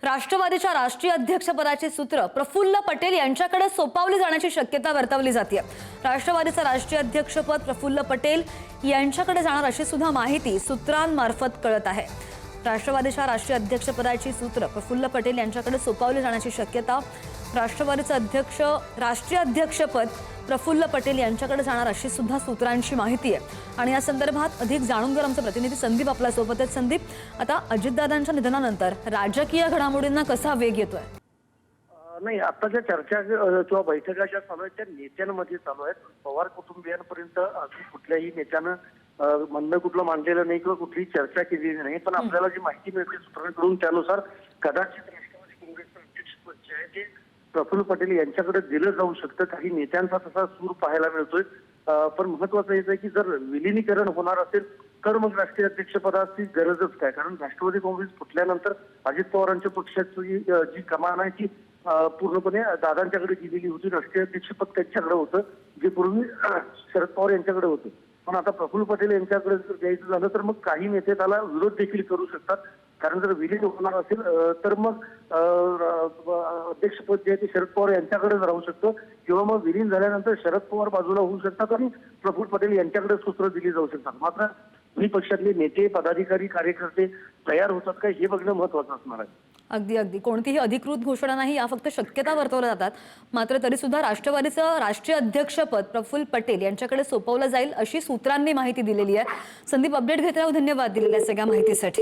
राष्ट्रवादीच्या राष्ट्रीय अध्यक्षपदाची सूत्र प्रफुल्ल पटेल यांच्याकडे सोपवली जाण्याची शक्यता वर्तवली जाते। राष्ट्रवादीचं राष्ट्रीय अध्यक्षपद प्रफुल्ल पटेल यांच्याकडे जाणार अशी सुद्धा माहिती सूत्रांमार्फत कळत आहे। राष्ट्रवादीच्या राष्ट्रीय अध्यक्षपदाची सूत्र प्रफुल्ल पटेल यांच्याकडे सोपवली जाण्याची शक्यता, राष्ट्रवादीचं राष्ट्रीय अध्यक्षपद प्रफुल्ल पटेल यांच्याकडे जाणार अशी सुद्धा सूत्रांची माहिती आहे। आणि या संदर्भात अधिक जाणून घेणार आमचे प्रतिनिधी संदीप आपल्या सोबत आहेत। संदीप, आता अजितदादांच्या निधनानंतर राजकीय घडामोडींना कसा वेग येतोय? नाही, आता ज्या चर्चा किंवा बैठका ज्या चालू आहेत त्या नेत्यांमध्ये चालू आहेत। पवार कुटुंबियांपर्यंत अजून कुठल्याही नेत्यानं म्हणणं कुठलं मांडलेलं नाही किंवा कुठलीही चर्चा केलेली नाही। पण आपल्याला जी माहिती मिळते सूत्रांकडून त्यानुसार कदाचित राष्ट्रवादी काँग्रेसचं अध्यक्षपद जे आहे ते प्रफुल्ल पटेल यांच्याकडे दिलं जाऊ शकतं। काही नेत्यांचा तसा सूर पाहायला मिळतोय। पण महत्वाचं हेच आहे की जर विलिनीकरण होणार असेल तर मग राष्ट्रीय अध्यक्षपदाची गरजच काय? कारण राष्ट्रवादी काँग्रेस फुटल्यानंतर अजित पवारांच्या पक्षाची जी कमान आहे ती पूर्णपणे दादांच्याकडे दिलेली होती। राष्ट्रीय अध्यक्षपद त्यांच्याकडे होतं, जे पूर्वी शरद पवार यांच्याकडे होतं। पण आता प्रफुल्ल पटेल यांच्याकडे जर द्यायचं झालं तर मग काही नेते त्याला विरोध देखील करू शकतात। कारण जर विलीन होणार असेल तर मग अध्यक्षपद जे आहे ते शरद पवार यांच्याकडेच राहू शकतं किंवा मग विलीन झाल्यानंतर शरद पवार बाजूला होऊ शकतात आणि प्रफुल्ल पटेल यांच्याकडे सूत्र दिली जाऊ शकतात। मात्र दोन्ही पक्षातले नेते, पदाधिकारी, कार्यकर्ते तयार होतात का हे बघणं महत्वाचं असणार आहे। अगदी कोणतीही अधिकृत घोषणा नाही, या फक्त शक्यता वर्तवल्या जातात। मात्र तरी सुद्धा राष्ट्रवादीचं राष्ट्रीय अध्यक्षपद प्रफुल्ल पटेल यांच्याकडे सोपवलं जाईल अशी सूत्रांनी माहिती दिलेली आहे। संदीप, अपडेट घेत राहू, धन्यवाद दिलेल्या सगळ्या माहितीसाठी।